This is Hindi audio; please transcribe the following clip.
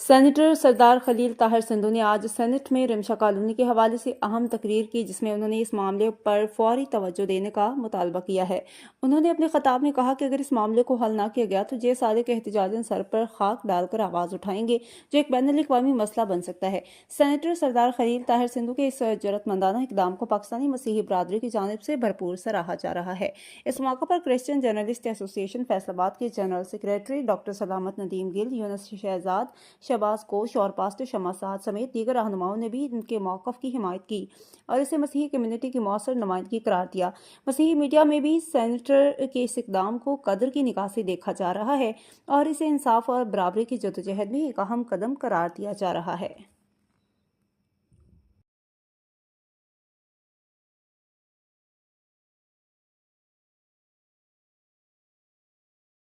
सेनेटर सरदार खलील ताहिर सिंधु ने आज सेनेट में रिमशा कॉलोनी के हवाले से अहम तकरीर की, जिसमें उन्होंने इस मामले पर फौरी तवज्जो देने का मुतालबा किया है। उन्होंने अपने खिताब में कहा कि अगर इस मामले को हल न किया गया तो जे सादिक एहतजाजन सर पर खाक डालकर आवाज उठाएंगे, जो एक बैनुल अक़वामी मसला बन सकता है। सेनेटर सरदार खलील ताहिर सिंधु के इस जरूरतमंदाना इकदाम को पाकिस्तानी मसीही बरादरी की जानिब से भरपूर सराहा जा रहा है। इस मौके पर क्रिश्चियन जर्नलिस्ट एसोसिएशन फैसलाबाद के जनरल सेक्रेटरी डॉक्टर सलामत नदीम गिल, यूनुस शहजाद, शहबाज कोश और पास्टर शमा साद समेत दीगर रहनुमाओं ने भी इनके मौक़िफ़ की हिमायत की और इसे मसीही कम्युनिटी की मौसर नुमाइंदगी करार दिया। मसीही मीडिया में भी सेनेटर के इस इक़दाम को कदर की निगाह से देखा जा रहा है और इसे इंसाफ और बराबरी की जद्दोजहद में एक अहम कदम करार दिया जा रहा है।